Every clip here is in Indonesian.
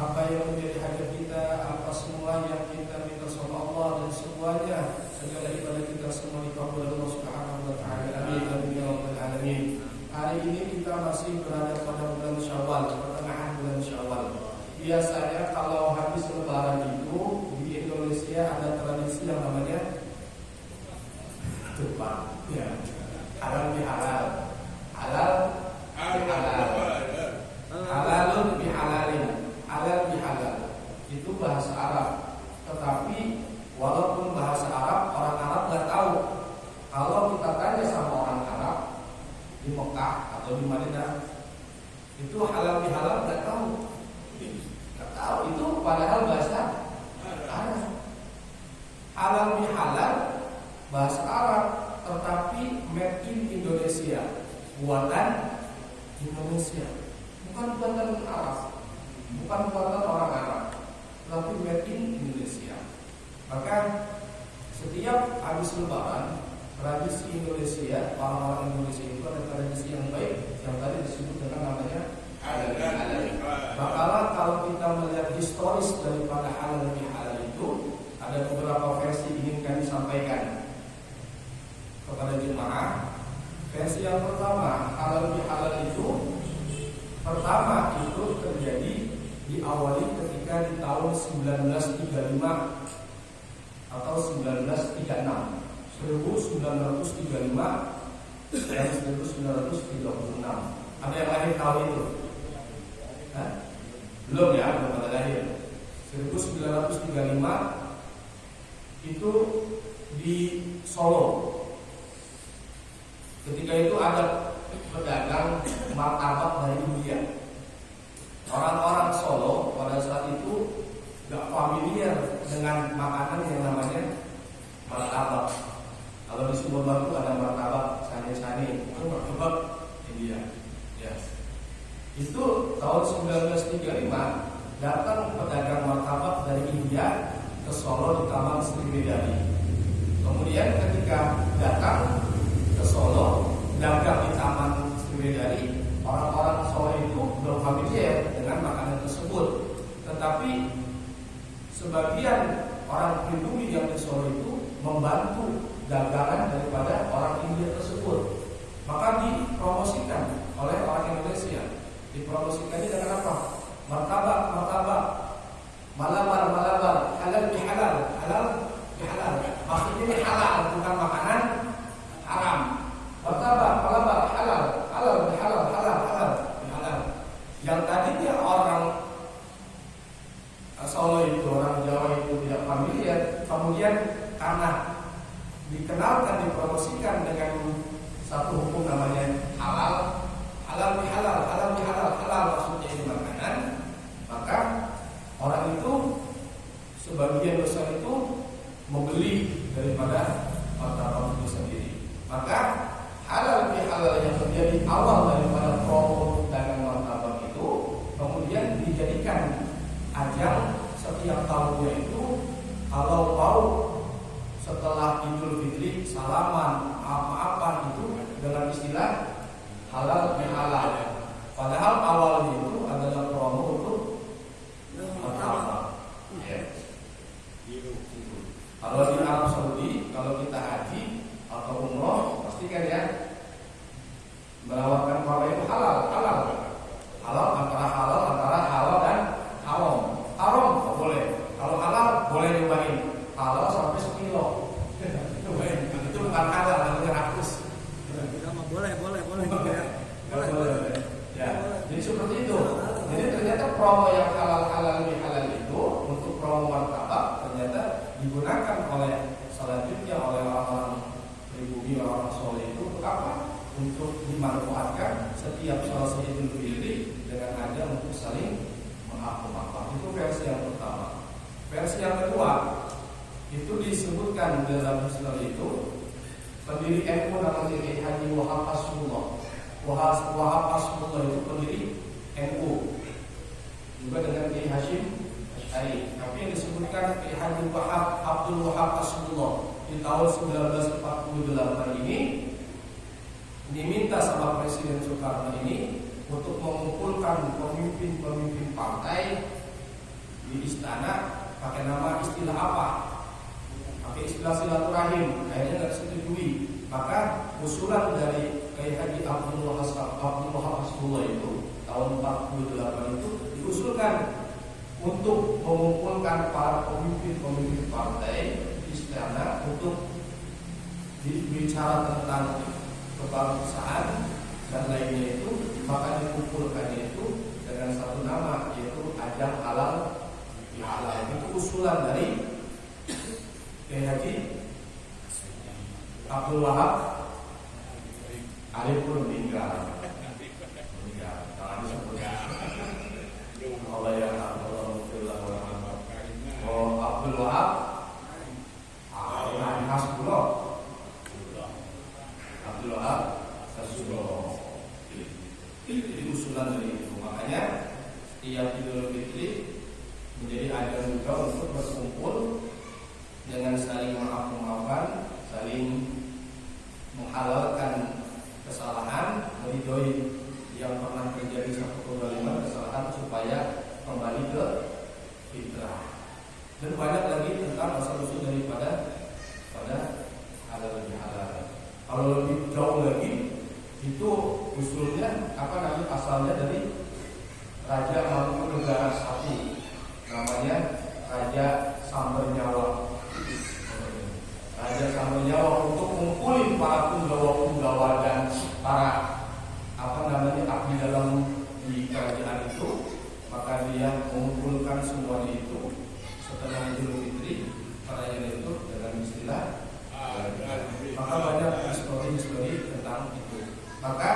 apa yang menjadi hajat kita, apa semua yang kita minta sama Allah, dan semuanya segala ibadah kita semua dikabul oleh Allah Subhanahu wa taala. Amin amin ya rabbal alamin. Hari ini kita masih berada pada bulan Syawal, pertengahan bulan Syawal. Biasanya kalau habis Lebaran itu di Indonesia ada tradisi yang namanya debat, ya, halal bihalal, halal bihalal, halalun bihalalin, halal bihalal. Itu bahasa Arab. Tetapi walaupun bahasa Arab, orang Arab nggak tahu. Kalau kita tanya sama orang Arab di Mekah atau di Madinah, itu halal bihalal nggak tahu. Nggak tahu itu padahal bahasa Arab. Halal bihalal bahasa Arab, tetapi made in Indonesia, buatan Indonesia, bukan buatan Arab, bukan buatan orang Arab, tapi made in Indonesia. Maka setiap habis Lebaran, tradisi Indonesia, orang-orang Indonesia itu ada tradisi yang baik yang tadi disebut dengan namanya halal bihalal. Maka kalau kita melihat historis daripada halal bihalal itu, ada beberapa versi ingin kami sampaikan kepada jemaah. Versi yang pertama, halal bihalal itu pertama itu terjadi diawali ketika di tahun 1935 atau 1936, 1935 dan 1936. Ada yang lahir tahun itu? Hah? Belum ya, belum ada lahir. 1935 itu di Solo. Ketika itu ada pedagang martabak dari India. Orang-orang Solo pada saat itu gak familiar dengan makanan yang namanya martabak. Kalau di Sumber Batu ada martabak sane-sane, itu martabak India. Ya. Itu tahun 1935 datang pedagang martabak dari India ke Solo di Taman Srivijaya. Kemudian ketika datang ke Solo, dagang di Taman Srivijaya, orang-orang Solo itu belum familiar dengan makanan tersebut. Tetapi sebagian orang pribumi yang di Solo itu membantu dagangan daripada orang India tersebut. Maka dipromosikan oleh orang Indonesia. Dipromosikannya dengan apa? Martabak, martabak, malabar, malabar, halal bihalal, halal bihalal. Maksudnya ini halal, bukan makanan haram. Martabak, malabar, halal, halal bihalal, halal, halal bihalal. Yang tadinya orang Solo itu, orang Jawa itu tidak familiar, kemudian karena dikenalkan, dipromosikan dengan satu hukum namanya halal, halal bihalal, halal bihalal, halal maksudnya ini makanan, maka orang itu sebagian besar itu membeli daripada martabak itu sendiri. Maka halal bihalal yang terjadi awal daripada promo dagang martabak itu kemudian dijadikan ajang setiap tahunnya itu kalau mau setelah Idul Fitri salaman apa-apa itu dengan istilah halal bihalal. Padahal awalnya itu adalah promo untuk martabak. Ya. Kalau di Arab Saudi, kalau kita haji atau umroh, pastikan ya menawarkan bahwa itu halal, halal, halal antara halal dan haram. Haram nggak boleh. Kalau halal boleh nyobain. Halal sampai sekilo. Itu bukan halal, namanya rakus. Boleh. Ya, jadi seperti itu. Jadi ternyata promo yang halal bihalal itu untuk promo martabak ternyata digunakan oleh selanjutnya oleh orang-orang pribumi, orang Solo itu untuk apa? Untuk dimanfaatkan setiap selesai Idul Fitri dengan ada untuk saling maaf. Itu versi yang pertama. Versi yang kedua itu disebutkan dalam history itu pendiri NU namanya Haji Wahab Asmullah. Wahab Asmullah itu pendiri NU juga dengan Kiai Hashim Asy'ari. Tapi yang disebutkan Kiai Haji Wahab Abdul Wahab Asmullah di tahun 1948 ini diminta sama Presiden Soekarno ini untuk mengumpulkan pemimpin-pemimpin partai istana pakai nama istilah apa? Pakai istilah silaturahim, kayaknya nggak disetujui. Maka usulan dari Kiai Haji Abdul Wahab Hasbullah itu tahun 48 itu diusulkan untuk mengumpulkan para pemimpin partai di istana untuk bicara tentang kebangsaan dan lainnya itu, maka dikumpulkannya itu dengan satu nama, yaitu Ajang Halal Bihalal. Itu usulan dari Kiai Haji Abdul Wahab. Ali pun meninggal. Jangan disebut. Allah ya Allah. Oh, Abdul Wahab. Hasbullah. Abdul Wahab Hasbullah. Itu usulan dari itu. Makanya setiap Idul Fitri menjadi ajang juga untuk berkumpul dengan saling maaf-maafan, saling menghalalkan kesalahan, meridhoi yang pernah terjadi satu kezaliman, kesalahan supaya kembali ke fitrah. Dan banyak lagi tentang asal-usul daripada halal bihalal. Kalau lebih jauh lagi, itu usulnya asalnya dari Raja Maluku Negara Satu, namanya Raja Sambernyawa. Raja Sambernyawa untuk mengumpulkan para punggawa dan para abdi dalam di kerajaan itu, maka dia mengumpulkan semuanya itu setelah Idul Fitri perayaan itu dengan istilah. Maka banyak histori tentang itu. Maka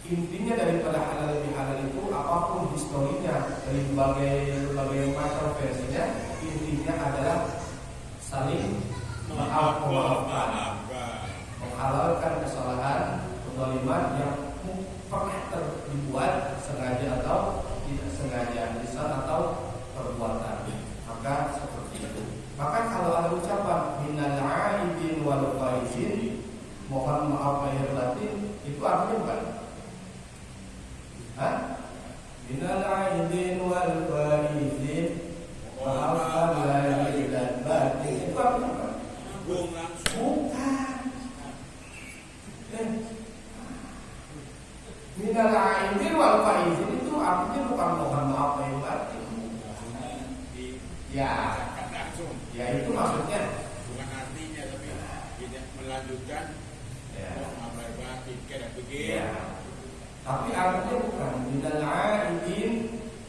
intinya daripada halal bihalal itu, apapun historinya dari berbagai macam versinya, intinya adalah saling memaafkan, menghalalkan kesalahan, kezaliman yang pernah dibuat sengaja atau tidak sengaja, lisan atau perbuatan. Maka seperti itu. Maka kalau ada ucapan minal aidin wal faizin, mohon maaf lahir batin, itu artinya bukan? Minal aidin wal faizin, maafkan lahir dan batin, itu artinya bukan? Bukan. Minal aidin wal faizin itu artinya bukan mohon maaf lahir batin. Ya itu maksudnya. Bukan artinya, tapi tidak melanjutkan. Maaf lahir batin, kayak begitu. Tapi artinya bukan. Minal aidin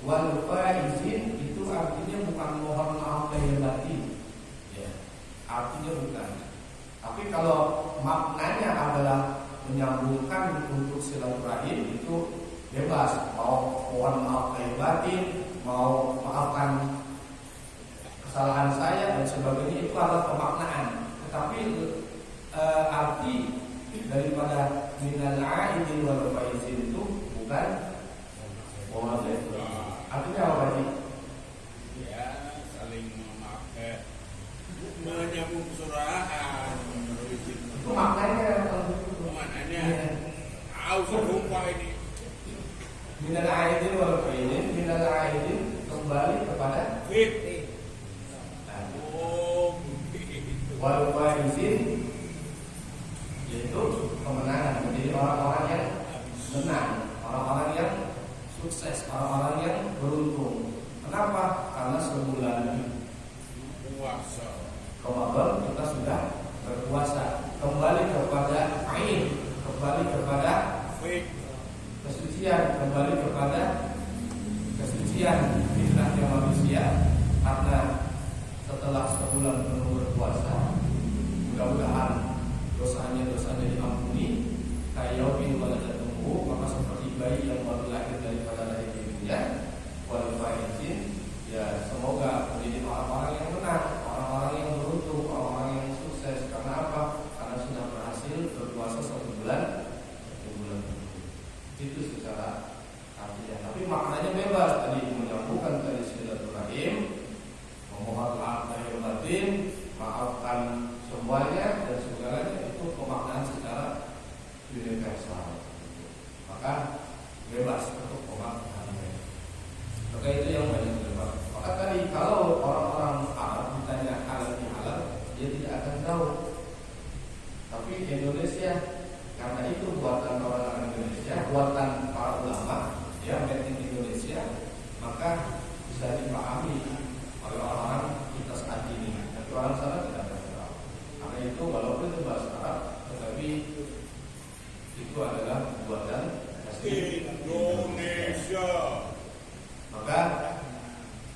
wal faizin, itu artinya bukan mohon maaf lahir batin. Artinya bukan. Tapi kalau maknanya adalah menyambungkan untuk silaturahim, itu bebas. Mau mohon maaf lahir batin, mau maafkan kesalahan saya dan sebagainya, itu adalah pemaknaan. Tetapi arti daripada minal aidin wal faizin itu bukan mohon maaf. Artinya apa sih? Ya, saling memaafkan, menyambung kesurahan. Itu maknanya. Tahu serupa ini. Minal aidin wal faizin, minal aidin kembali kepada fit. Wal faizin, yaitu kemenangan, menjadi orang-orang yang menang, orang-orang yang sukses, orang-orang yang beruntung. Kenapa? Karena sebulan Puasa Ramadan kita sudah berpuasa. Kembali kepada ain, kembali kepada kesucian, kembali kepada kesucian fitrahnya manusia.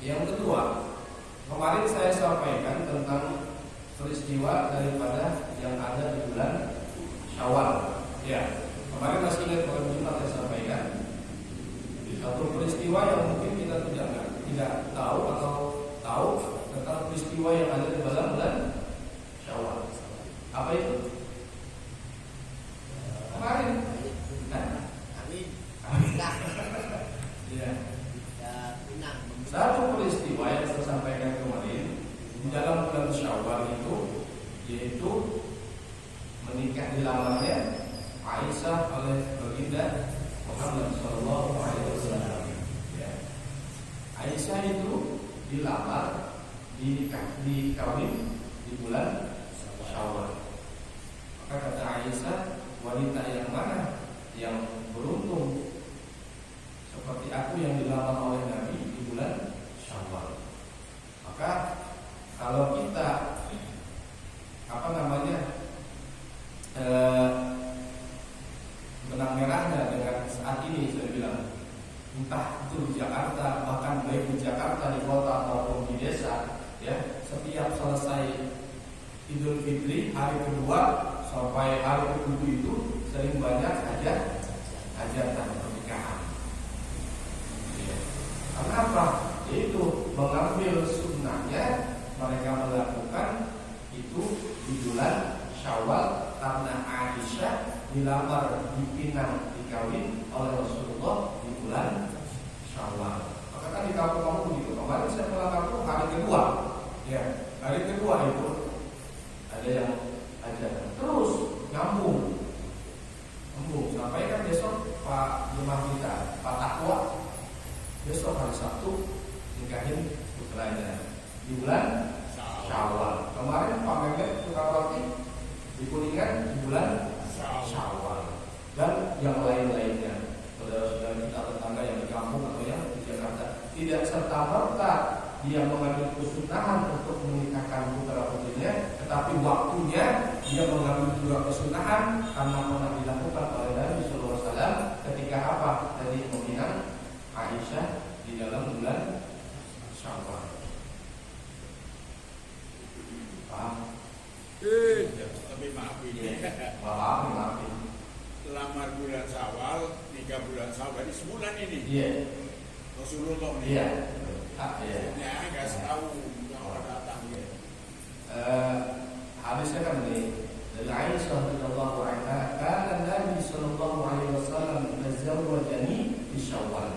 Yang kedua, kemarin saya sampaikan tentang peristiwa daripada yang ada di bulan Syawal. Ya, kemarin masih ingat pada Jumat saya sampaikan satu peristiwa yang mungkin kita tidak tahu atau tahu tentang peristiwa yang ada di dalam bulan Syawal. Apa itu? Kemarin. Ya. Satu peristiwa yang saya sampaikan kemarin di dalam bulan Syawal itu, yaitu menikah dilamarnya Aisyah oleh baginda Muhammad Shallallahu Alaihi Wasallam. Ya. Aisyah itu dilamar, dikawin di bulan Syawal. Maka kata Aisyah, wanita yang mana yang beruntung seperti aku yang dilamar oleh Nabi di bulan Syawal. Maka kalau kita benang merahnya dengan saat ini saya bilang, entah itu di Jakarta, bahkan baik di Jakarta di kota maupun di desa, ya, setiap selesai Idul Fitri hari kedua sampai hari ke-7 itu sering banyak hajatan pernikahan. Ya. Karena apa? Yaitu mengambil sunnahnya mereka melakukan itu di bulan Syawal karena Aisyah dilamar, dipinang, dikawin oleh Rasulullah di bulan Syawal. Maka kan di kampung begitu. Kemarin saya melamar itu hari kedua, ya, hari kedua itu ada yang hajatan terus nyambung sampai kan besok Pak jemaah kita, Pak Takwa, besok hari Sabtu nikahin putranya di bulan Syawal. Kemarin Pak Mehmet tukang roti di Kuningan di bulan Syawal. Dan yang lain-lainnya, saudara-saudara kita tetangga yang di kampung atau yang di Jakarta, tidak serta-merta dia mengambil kesunahan untuk menikahkan putra putrinya, tetapi waktunya dia mengambil juga kesunahan karena pernah dilakukan oleh Nabi Sallallahu Alaihi Wasallam ketika apa? Tadi meminang Aisyah di dalam bulan Syawal. Paham? Tapi maaf ini. Maaf. Lamar bulan Syawal, nikah bulan Syawal ini sebulan ini. Iya. Rasulullah ini. Iya. Iya. Ya, nggak tahu yang orang datang. Habisnya kan ini dari Aisyah radhiyallahu anha, kana Nabi sallallahu alaihi wasallam tazawwajani fi Syawal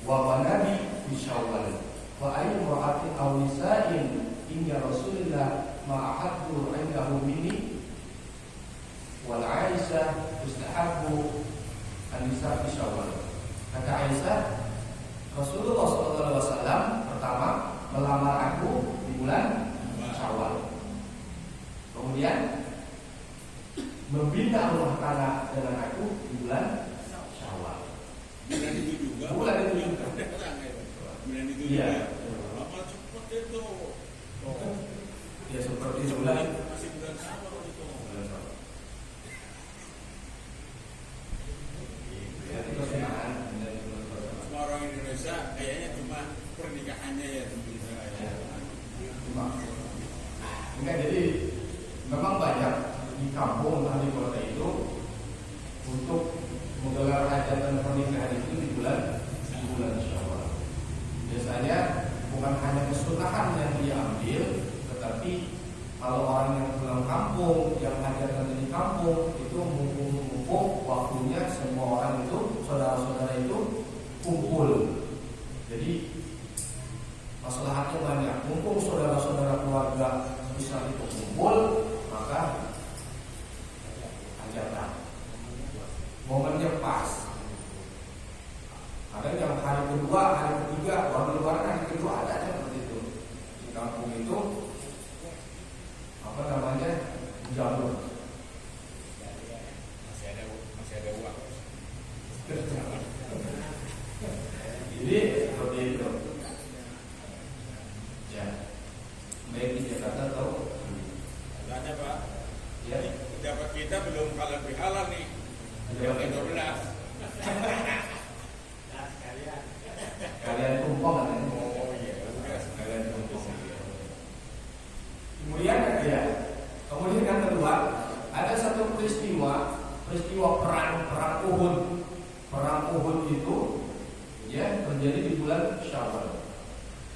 wa Nabi fi Syawal wa ayyu ra'atin aw nisa'in inna Rasulullah ma ahaddu 'indahu minni wal Aisyah tustahabbu an-nisa' fi Syawal. Kata Aisyah, Rasulullah sallallahu alaihi wasallam pertama melamar aku di bulan Syawal. Kemudian membina rumah tangga dengan aku di bulan Syawal. Bulan itu juga. Bulan itu juga. Bulan itu iya. Juga. Lama cepat itu. Ya seperti sebulan. Masih bulan Syawal itu. Bulan Syawal. Ya, itu kesunahan. Semua orang Indonesia kayaknya cuma pernikahannya ya tentunya. Enggak, jadi memang banyak di kampung atau di kota itu untuk menggelar hajatan pernikahan itu di bulan Syawal. Biasanya bukan hanya kesunahan yang diambil, tetapi kalau orang yang pulang kampung, yang hajatan di kampung itu mumpung waktunya semua orang itu, saudara-saudara itu kumpul. Jadi masalahnya banyak. Mumpung saudara-saudara keluarga besar itu kumpul, maka hajatan momennya pas. Ada yang hari kedua, hari ketiga, baru lebaran hari kedua, ada seperti itu. Di kampung itu apa namanya, jalur. Masih ada uang. Jadi seperti itu. Ya, baik di Jakarta atau Tanya Pak.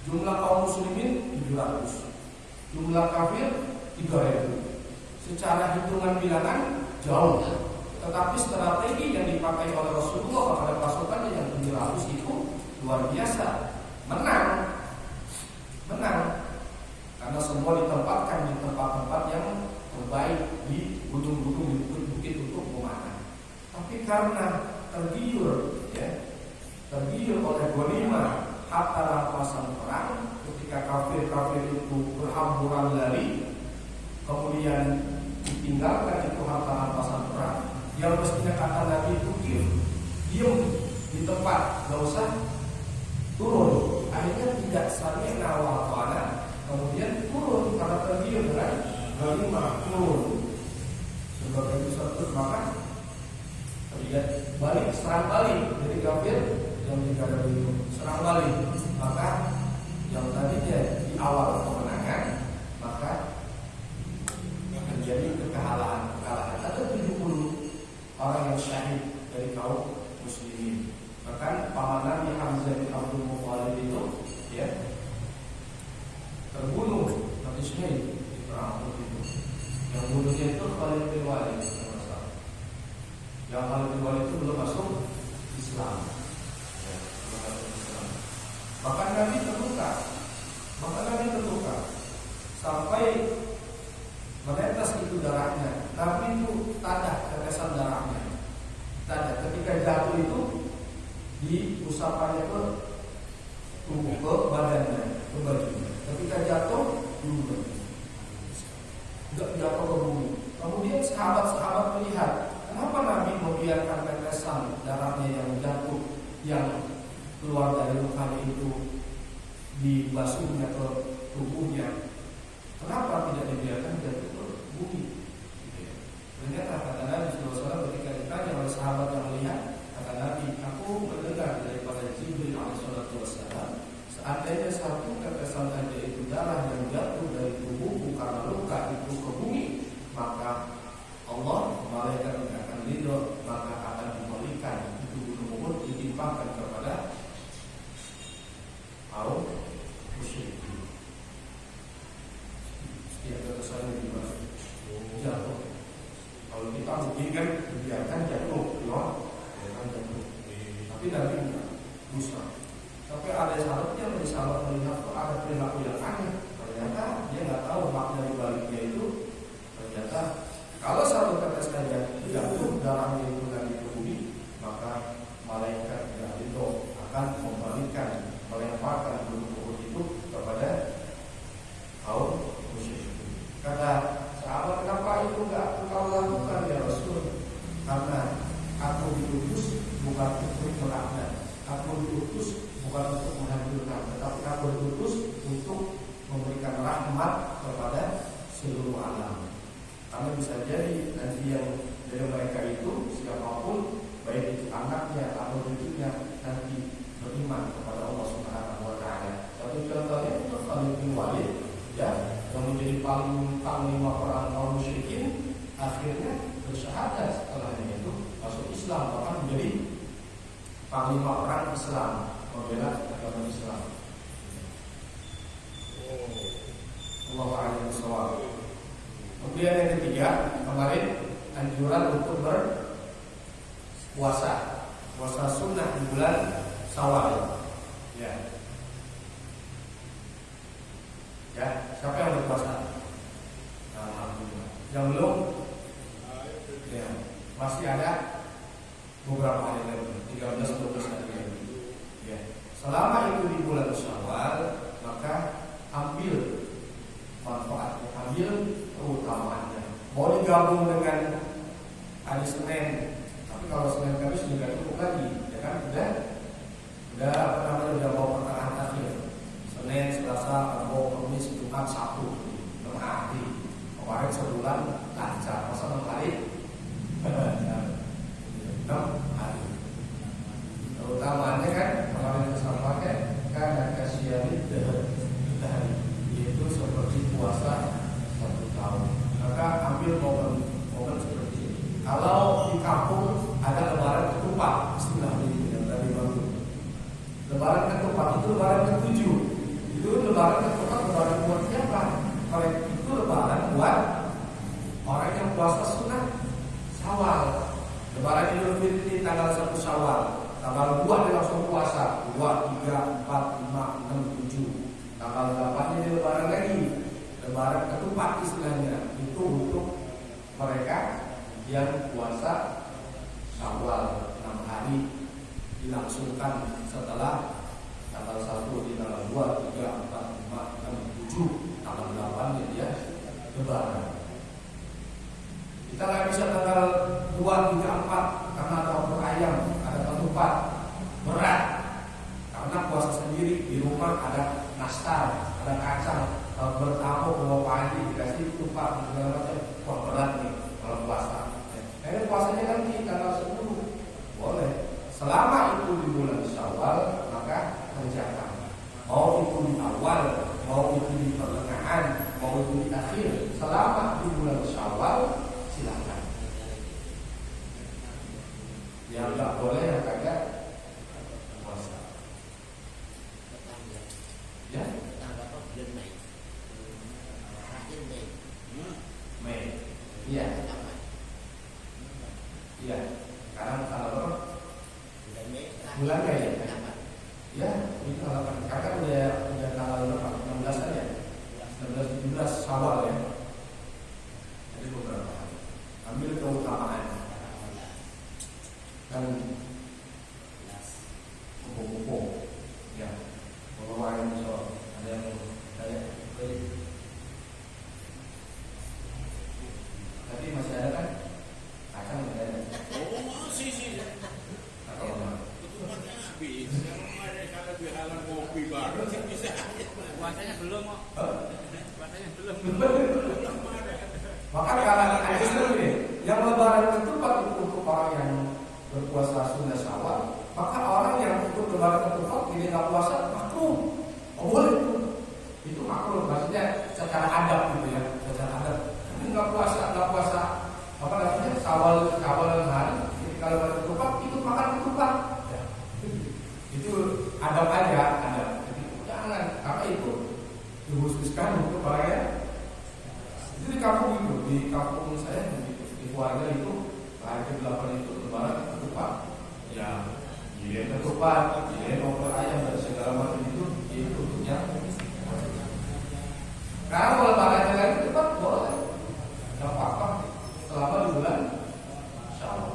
Jumlah kaum muslimin 700, jumlah kafir 3000. Secara hitungan bilangan jauh, tetapi strategi yang dipakai oleh Rasulullah pada pasukannya yang 700 itu luar biasa. Menang karena semua ditempatkan di tempat-tempat yang terbaik, di gunung-gunung, di bukit-bukit untuk memanah. Tapi karena tergiur oleh ghanimah hatta rampasan perang, ketika kafir-kafir itu berhamburan lari, kemudian ditinggalkan itu harta rampasan perang, yang mestinya kata Nabi itu diam di tempat, gak usah turun. Akhirnya tidak sami'na wa ata'na, kemudian turun karena tergiur dengan ghanimah, turun. Sebagai itu maka terlihat balik, serang balik dari kafir yang tidak itu serang balik. Maka yang tadinya di awal kemenangan, maka menjadi kekalahan. Ada 70 orang yang syahid dari kaum muslimin. Bahkan paman Nabi Hamzah bin Abdul Muthalib itu terbunuh mati syahid di perang Uhud itu. Yang bunuhnya itu Khalid bin Walid. Yang Khalid bin Walid itu belum masuk Islam. Bahkan Nabi terluka sampai menetes itu darahnya. Nabi itu tadah tetesan darahnya. Tadah ketika jatuh itu diusapannya ke tubuh, ke badannya, ke bajunya. Ketika jatuh juga jatuh ke bumi. Kemudian sahabat-sahabat melihat, kenapa Nabi membiarkan tetesan darahnya yang jatuh, yang keluar dari lukanya itu dibasuhnya ke tubuhnya? Kenapa tidak dibiarkan jatuh ke bumi? Ternyata kata Nabi SAW ketika ditanya oleh sahabat yang melihat, kata Nabi, aku mendengar daripada Jibril alaihissalam, seandainya satu tetesan saja itu darah yang jatuh dari tubuhku karena luka itu ke bumi, maka Allah, malaikat tidak akan ridho, maka akan diberikan itu gunung Uhud ditimpakan kepada kaum musyrikin. Setiap tetesan yang dibahas jatuh. Kalau kita mungkin kan biarkan jatuh, tapi Nabi enggak bisa. Tapi ada sahabatnya, sahabat melihat kok ada perilaku yang aneh. Ternyata dia nggak tahu makna di baliknya itu. Ternyata kalau satu tetes saja jatuh darahnya itu dari bumi, maka malaikat itu akan membalikan, melemparkan gunung Uhud itu kepada kaum musyrikin. Kata sahabat, kenapa itu enggak engkau lakukan ya Rasul? Karena aku diutus bukan untuk melaknat, aku diutus bukan untuk menghancurkan, tetapi aku diutus untuk memberikan rahmat kepada seluruh alam. Karena bisa jadi nanti yang dari mereka itu siapapun, baik itu anaknya atau cucunya, nanti beriman kepada Allah Subhanahu wa Ta'ala. Satu contohnya itu Khalid bin Walid, yang menjadi panglima perang kaum musyrikin, akhirnya bersyahadat setelahnya itu masuk Islam, bahkan menjadi panglima perang Islam, membela agama Islam. Allahu a'lam bishawab. Kemudian yang ketiga, kemarin anjuran untuk berpuasa, puasa sunnah di bulan Syawal. Ya, siapa yang berpuasa? Alhamdulillah. Yang belum? Ya, masih ada beberapa hari lagi, 13-12 hari lagi. Ya, selama itu di bulan Syawal, maka ambil manfaatnya, ambil keutamaannya. Mau digabung dengan hari Senin, tapi kalau Senin Kamis juga cukup lagi, ya kan? Udah bawa pertengahan akhir. Senin, Selasa, Rabu, Kamis, Jumat, Sabtu, 6 hari. Kemarin sebulan lancar, masa 6 hari? 6 hari. Keutamaannya kan kemarin disampaikan karena kasihan dari yaitu seperti puasa 1 tahun. Maka ambil momen seperti ini. Kalau di kampung ada lebaran ketupat, istilah ini yang tadi baru. Lebaran ketupat itu lebaran ke-7. Itu Tanggal 8 ini lebaran lagi, lebaran ketupat istilahnya. Itu untuk mereka yang puasa Syawal 6 hari dilangsungkan setelah tanggal 1 di tanggal 2, 3, 4, 5, 6, 7, tanggal 8 ya dia lebaran. Kita nggak bisa tanggal 2, 3, 4 karena ada opor ayam, ada ketupat berat. Karena puasa sendiri di rumah ada nastar, ada kacang, bertamu bawa pagi dikasih ketupat segala macam. Wah berat nih kalau puasa. Puasanya nanti tanggal 10 boleh. Selama itu di bulan Syawal maka kerjakan. Mau itu di awal, mau itu di pertengahan, mau itu di akhir. Selama di bulan Syawal silakan. Yang nggak boleh yang kagak puasa. Ya? Mei. Iya. Iya. Sekarang tanggal berapa? Bulan Mei ya? Ya, itu tanggal berapa? Kakak udah tanggal berapa? 16 kan ya? 16, 17 Syawal ya. Jadi beberapa hari. Ambil keutamaan. Dan kumpul-kumpul. Ya. Bawa yang so ada yang kayak tadi masih ada kan? Kacang masih ada. Oh masih sih. Ketupat habis. Kalau bihalan kopi baru sih bisa. Puasanya belum kok. Puasanya belum. Maka kalangan Islam ini yang lebaran ketupat itu untuk orang yang berpuasa sunnah Syawal, maka orang yang untuk lebaran ketupat ini nggak puasa makruh. Oh boleh itu makruh, maksudnya secara adab gitu ya, secara adab. Ini nggak puasa apa namanya Syawal hari. Jadi kalau lebaran ketupat itu makan ketupat. Ya. Itu adab aja, adab. Jadi jangan karena itu dikhususkan untuk orang yang itu di kampung itu, di kampung saya di keluarga itu hari ke-8 itu lebaran ketupat. Ya, giling ketupat, giling opor ayam dan segala macam itu untuknya. Karena kalau lebaran lagi ketupat boleh, nggak apa-apa selama di bulan Syawal.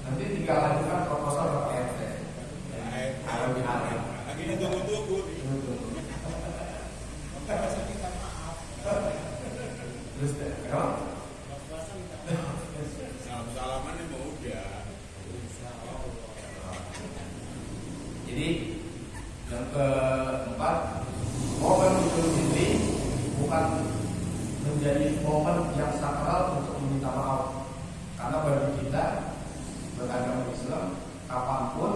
Nanti tinggal lanjutkan proposal ke PRT. Harus dihargai. Lagi ditunggu-tunggu. Terus kenapa? Salaman ini mau udah. Jadi yang keempat, momen Idul Fitri bukan menjadi momen yang sakral untuk meminta maaf. Karena bagi kita beragama Islam, kapanpun,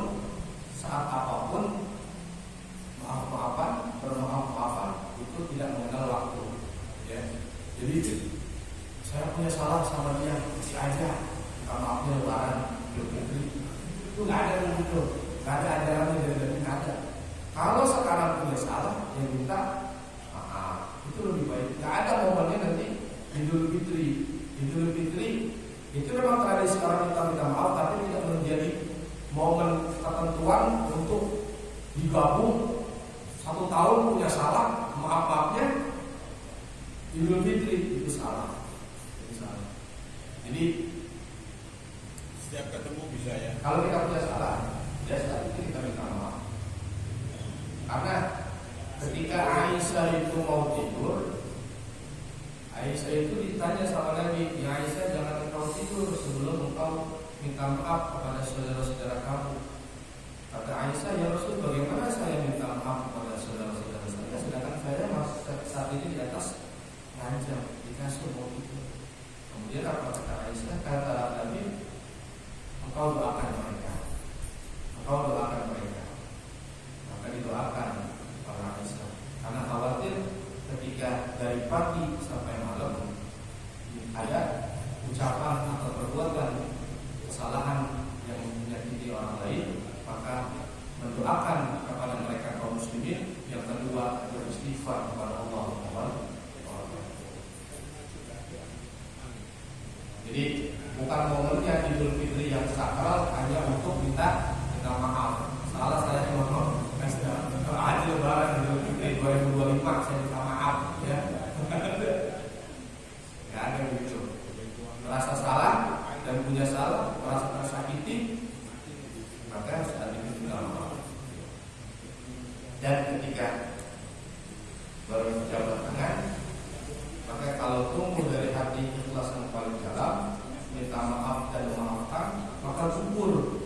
saat apapun, maaf-maafan, bermaaf-maafan itu tidak mengenal waktu. Ya. Jadi saya punya salah sama dia, masih aja minta maafnya lebaran, Idul Fitri. Itu nggak ada begitu, nggak ada ajarannya dari nggak ada. Kalau sekarang punya salah, yang minta maaf itu lebih baik. Nggak ada momennya nanti Idul Fitri. Idul Fitri itu memang tradisi orang minta maaf, tapi tidak menjadi momen ketentuan untuk digabung 1 tahun punya salah, maaf-maafnya Idul Fitri itu salah. Jadi Setiap ketemu bisa ya. kalau kita punya salah, ya saat itu kita minta maaf. Karena ketika Aisyah itu mau tidur, Aisyah itu ditanya sama Nabi, ya Aisyah jangan engkau tidur sebelum engkau minta maaf kepada saudara-saudara kamu. Kata Aisyah, ya Rasul, bagaimana saya minta maaf kepada saudara-saudara saya, sedangkan saya saat ini di atas ranjang, di kasur mau tidur. Kemudian apa kata Aisyah? Kata Nabi, engkau doakan mereka. Maka didoakan para Aisyah. Karena khawatir ketika dari pagi sampai malam ada ucapan atau perbuatan kesalahan yang menyakiti orang lain, maka mendoakan kepada mereka kaum muslimin. Yang kedua, beristighfar kepada Allah. Jadi bukan momennya Idul Fitri yang sakral hanya untuk minta maaf. Salah saya Dan ketika baru jabat tangan, maka kalau tumbuh dari hati ikhlas yang paling dalam, minta maaf dan memaafkan, maka gugur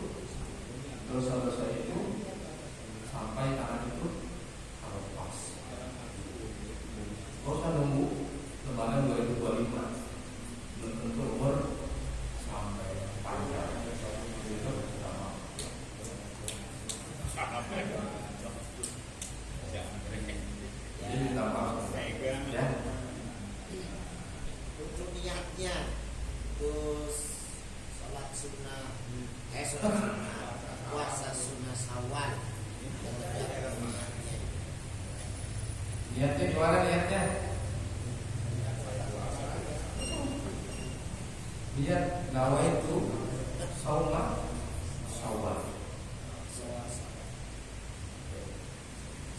dosa-dosa itu sampai tangan itu terlepas. Kau usah nunggu Lebaran 2025, belum tentu umur sampai panjang. Itu pertama. Jadi minta maaf ya. Untuk niatnya terus sholat sunnah, sholat sunnah, puasa sunnah Syawal. Niatnya gimana niatnya? Niat nawaitu shauma Syawal.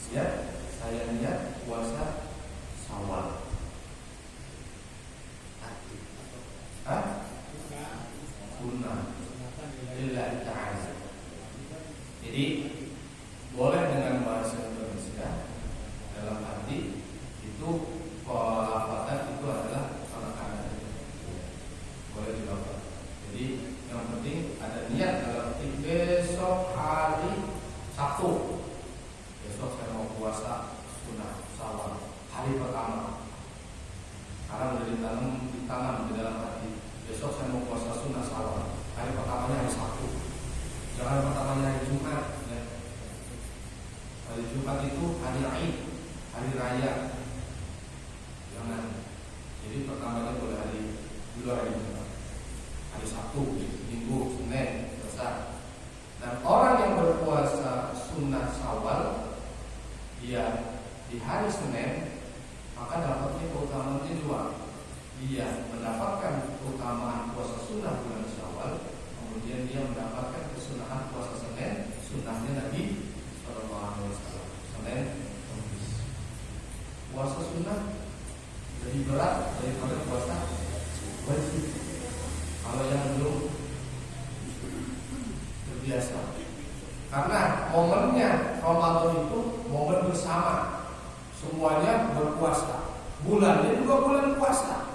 Ya, saya niat puasa Syawal. Sunnah lillahi ta'ala. Jadi boleh dengan bahasa Indonesia, dalam arti itu pelafatan itu adalah anak-anak, boleh dilakukan. Jadi yang penting ada niat dalam arti besok hari Sabtu, besok saya mau puasa sunnah Syawal hari pertama, karena sudah ditanam di dalam hati. Besok saya mau puasa sunnah Syawal hari pertamanya hari Sabtu, jangan pertamanya hari Jumat ya. Hari Jumat itu hari Aid, hari raya, jangan. Jadi pertamanya boleh hari Jumat, hari Sabtu, Minggu, Senin, Selasa. Dan orang yang berpuasa sunnah Syawal, dia di hari Senin, maka dapatnya keutamaannya dua. Dia mendapatkan keutamaan puasa sunnah bulan Syawal, kemudian dia mendapatkan kesunahan puasa Senin, sunnahnya Nabi Sallallahu Alaihi Wasallam. Senin, Kamis. Puasa sunnah lebih berat daripada puasa wajib. Kalau yang belum terbiasa, karena momennya Ramadan itu momen bersama, semuanya berpuasa. Bulannya juga bulan puasa.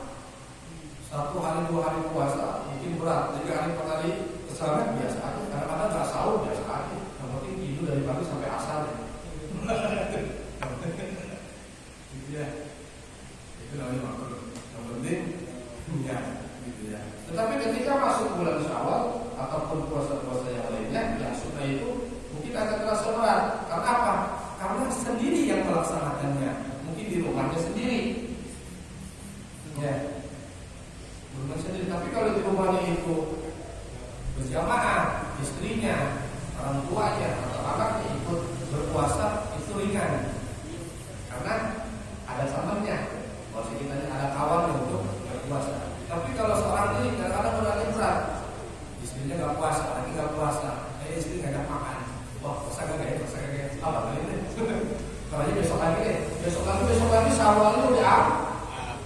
Satu hari dua hari puasa mungkin berat. Jadi hari per hari kesana biasa aja. Kadang-kadang nggak sahur biasa aja. Yang penting tidur dari pagi sampai asar ya. Ya. Itu namanya makhluk. Yang penting ya, gitu ya. Tetapi ketika masuk bulan Syawal ataupun puasa-puasa yang lainnya, yang sunnah itu mungkin akan terasa berat. Karena apa? Karena sendiri yang melaksanakannya. Mungkin di rumahnya sendiri. Ya. Rumah sendiri. Tapi kalau di rumahnya itu berjamaah, istrinya, orang tuanya atau anaknya ikut berpuasa, itu ringan. Karena ada temannya. Kalau kita ada kawan untuk berpuasa. Tapi kalau seorang ini kadang-kadang berat, istrinya nggak puasa, lagi nggak puasa, istri nggak ada makan. Wah, puasa gak? Apa kali ini? Kalau aja besok lagi Syawalnya udah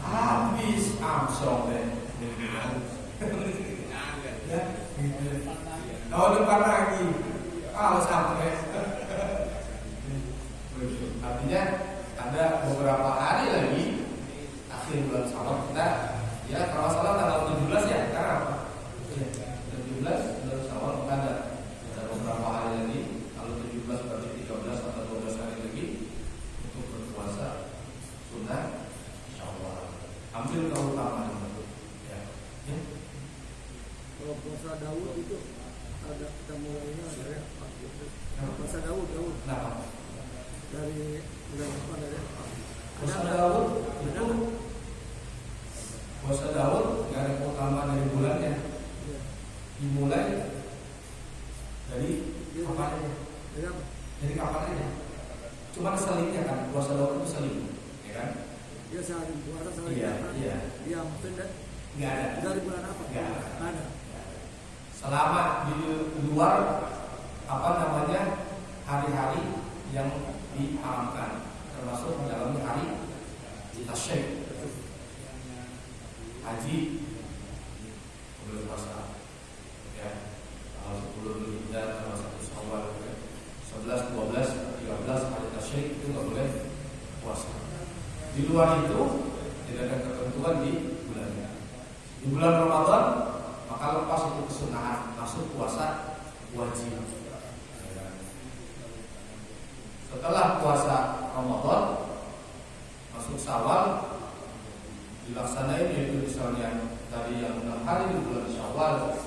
habis, amsong deh. Ya, gitu. Tahun depan lagi, kalau sampai. Artinya ada beberapa hari lagi akhir bulan Syawal kita, ya kalau salah tanggal 17 ya, sekarang apa? 17 bulan Syawal kita ada beberapa hari lagi. Kalau 17 berarti 13 atau 12 hari lagi untuk berpuasa sunnah Syawal. Ambil keutamaan itu. Ya. Kalau puasa Daud itu ada kita mulainya dari puasa Daud. Kenapa? Dari bulan apa dari? Puasa Daud itu puasa Daud nggak ada keutamaan dari bulannya. Dimulai dari kapan aja? Dari kapan aja? Cuma selingnya kan, puasa Daud itu seling, ya kan? Dia sehari puasa sehari. Iya. Dia pendek. Nggak ada. Dari bulan apa? Nggak ada. Selama di luar hari-hari yang diharamkan, termasuk menjalani hari tasyrik, haji, bulan puasa, ya, 10 Dzulhijjah, 1 Syawal, 11, 12, 13 hari tasyrik. Di luar itu tidak ada ketentuan di bulannya. Di bulan Ramadan maka lepas itu kesunahan, masuk puasa wajib. Setelah puasa Ramadan masuk Syawal dilaksanain, yaitu misalnya tadi yang 6 hari di bulan Syawal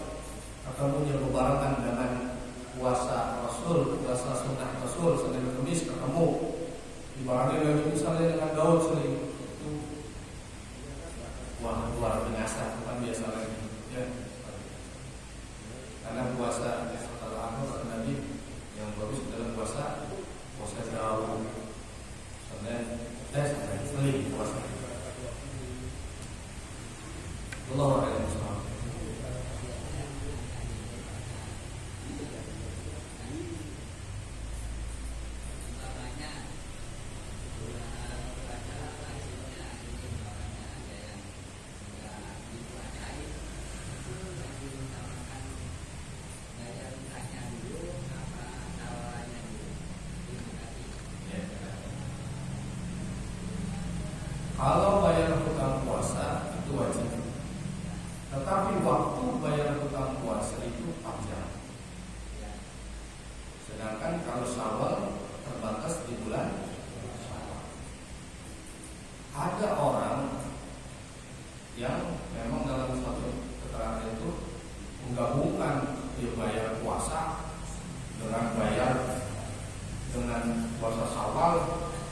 ketemunya berbarengan dengan puasa Rasul, puasa sunnah Rasul, Senin Kamis ketemu dibarengi lagi misalnya dengan Daud sering itu, wah luar biasa, bukan biasa lagi ya. Karena puasa setelah Nabi yang bagus dalam puasa Daud, Senin Senin puasa. Allahu a'lam bishawab. Kalau bayar hutang puasa itu wajib, tetapi waktu bayar hutang puasa itu panjang. Sedangkan kalau Syawal terbatas di bulan Syawal. Ada orang yang memang dalam suatu keterangan itu menggabungkan dia bayar puasa dengan puasa Syawal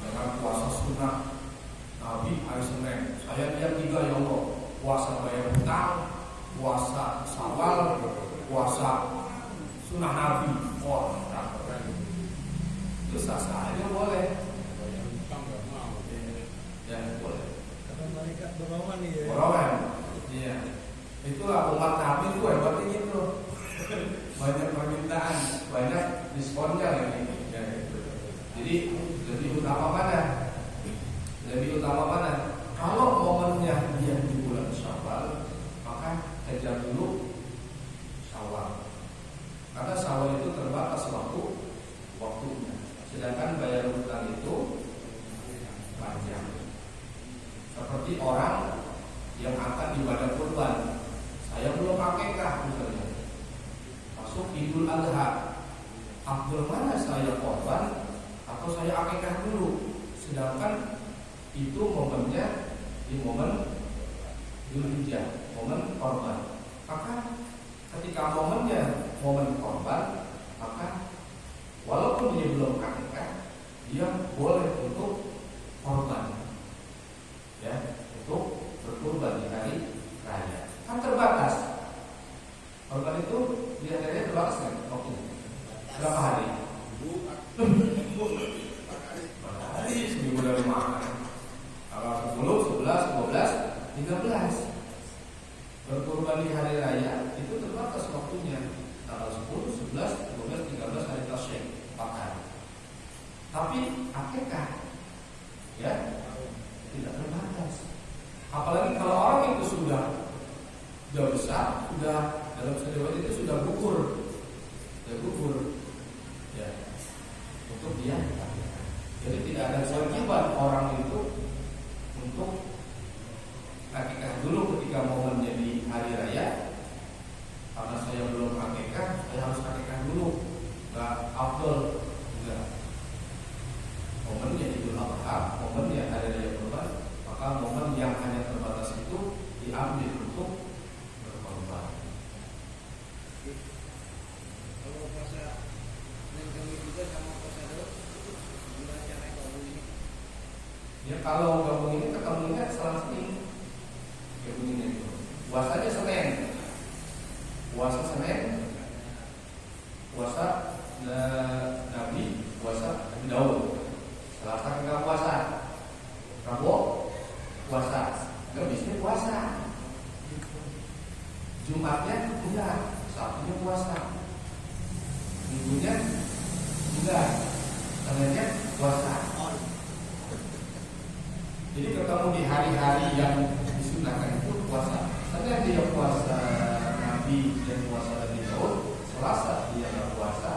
dengan puasa sunnah Nabi hari Senin. Saya lihat 3 ya Allah, puasa bayar hutang, puasa Syawal, puasa sunnah Nabi. Oh, itu sah-sah aja boleh. Bayar hutang nggak mau. Ya boleh. Karena mereka berawan nih ya. Berawan. Iya. Itulah umat Nabi itu hebatnya gitu. Banyak permintaan, banyak diskonnya lagi. Ya, gitu. Jadi lebih utama mana? Lebih utama mana? Kalau momennya dia di bulan Syawal, maka kejar dulu Syawal. Karena Syawal itu terbatas waktunya. Sedangkan bayar hutang itu panjang. Seperti orang yang akan ibadah kurban, saya belum akikah misalnya, masuk Idul Adha, afdal mana saya korban atau saya akikah dulu? Sedangkan itu momennya di momen Dzulhijjah, momen korban. Maka ketika momennya momen korban, maka walaupun dia belum akikah, dia boleh untuk korban, ya, untuk berkurban di hari raya. Kan terbatas. Korban itu di hari raya terbatas kan waktunya. Berapa hari? Hari seminggu dari mana? Kalau 10, 11, 12, 13. Berkurban di hari raya itu terbatas waktunya. Tanggal 10, 11, 12, 13 hari tasyrik, 4 hari. Tapi akikah ya tidak terbatas. Apalagi kalau orang itu sudah besar, sudah dalam sejauh itu sudah gugur, ya, untuk dia. Jadi tidak ada kewajiban orang itu untuk akikah dulu ketika momen jadi hari raya. Karena saya belum akikah, saya harus akikah dulu. Enggak afdal juga. Momennya Idul Adha, momennya hari raya kurban, maka momen yang hanya terbatas itu diambil untuk berkorban. Kalau puasa Senin Kamis juga sama puasa Daud, gimana cara gabung ini? Ya kalau gabung ini ketemunya selang Senin. Gabunginnya itu. Puasanya Senin. Puasa Senin. Puasa Nabi, puasa Nabi Daud. Selasa enggak puasa. Rabu puasa. Kamisnya puasa. Jumatnya enggak, Sabtunya puasa. Minggunya enggak, Seninnya puasa. Jadi ketemu di hari-hari yang disunahkan itu puasa. Senin dia puasa Nabi dan puasa Nabi Daud. Selasa dia enggak puasa.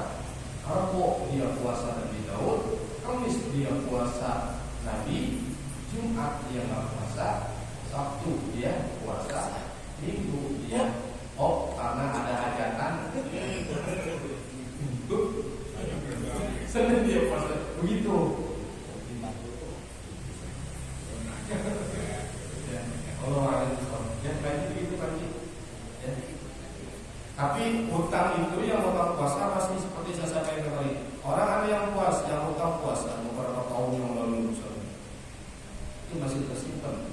Rabu dia puasa Nabi Daud. Kamis dia puasa Nabi. Jumat Jumat dia nggak puasa, Sabtu dia puasa, Minggu dia karena ada hajatan, Senin dia puasa, begitu. Allah Akbar. Ya baik begitu kan. Ya. Tapi hutang itu yang hutang puasa masih seperti saya sampaikan tadi. Orang ada yang puas, yang hutang puasa beberapa tahun yang lalu misalnya, itu masih tersimpan,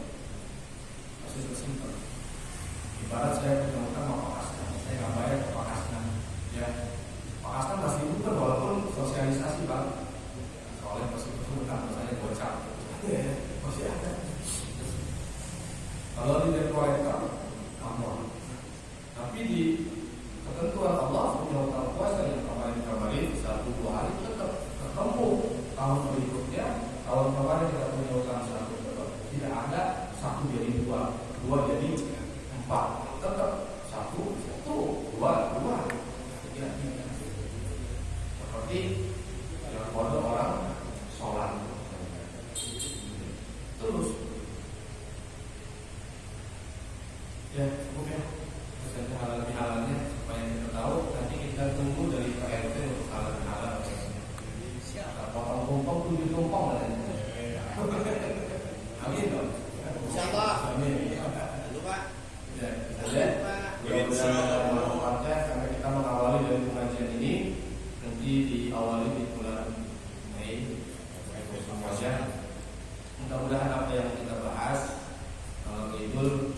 Ibarat saya punya hutang sama Pak Kasna, saya nggak bayar ke Pak Kasna, ya Pak Kasna masih hutang walaupun sosialisasi bang, soalnya masih hutang, misalnya gocap, masih ada. Kalau di kolektor, aman. Tapi di ketentuan Allah punya hutang puasa yang kemarin 1-2 hari tetap ketemu. Tahun berikutnya, tahun kemarin kita punya hutang 1, tidak ada 1 jadi 2, 2 jadi 4, tetap 1, 2, 2. Seperti yang pada orang sholat terus. Ya, cukup ya. Terus halal bihalalnya supaya kita tahu. Nanti kita tunggu dari PRT untuk halal bihalal. Siapa? Potong tumpeng 7 tumpeng lah. Amin dong. Insyaallah. Amin. Lupa. Ya, mudah-mudahan bermanfaatnya karena kita mengawali dari pengajian ini. Nanti diawali di bulan Mei. Mudah-mudahan apa yang kita bahas kalau Idul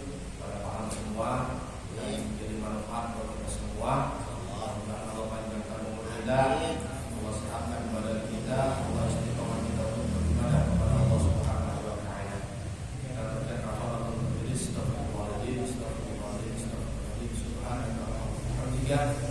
semua dan menjadi manfaat bagi kita semua. Mudah-mudahan Allah panjangkan umur kita, Allah sehatkan badan kita, Allah istiqomah kita untuk beribadah kepada Allah Subhanahu wa taala. Kita berikan kafaratul majlis, astagfirullahaladzim, subhanallah,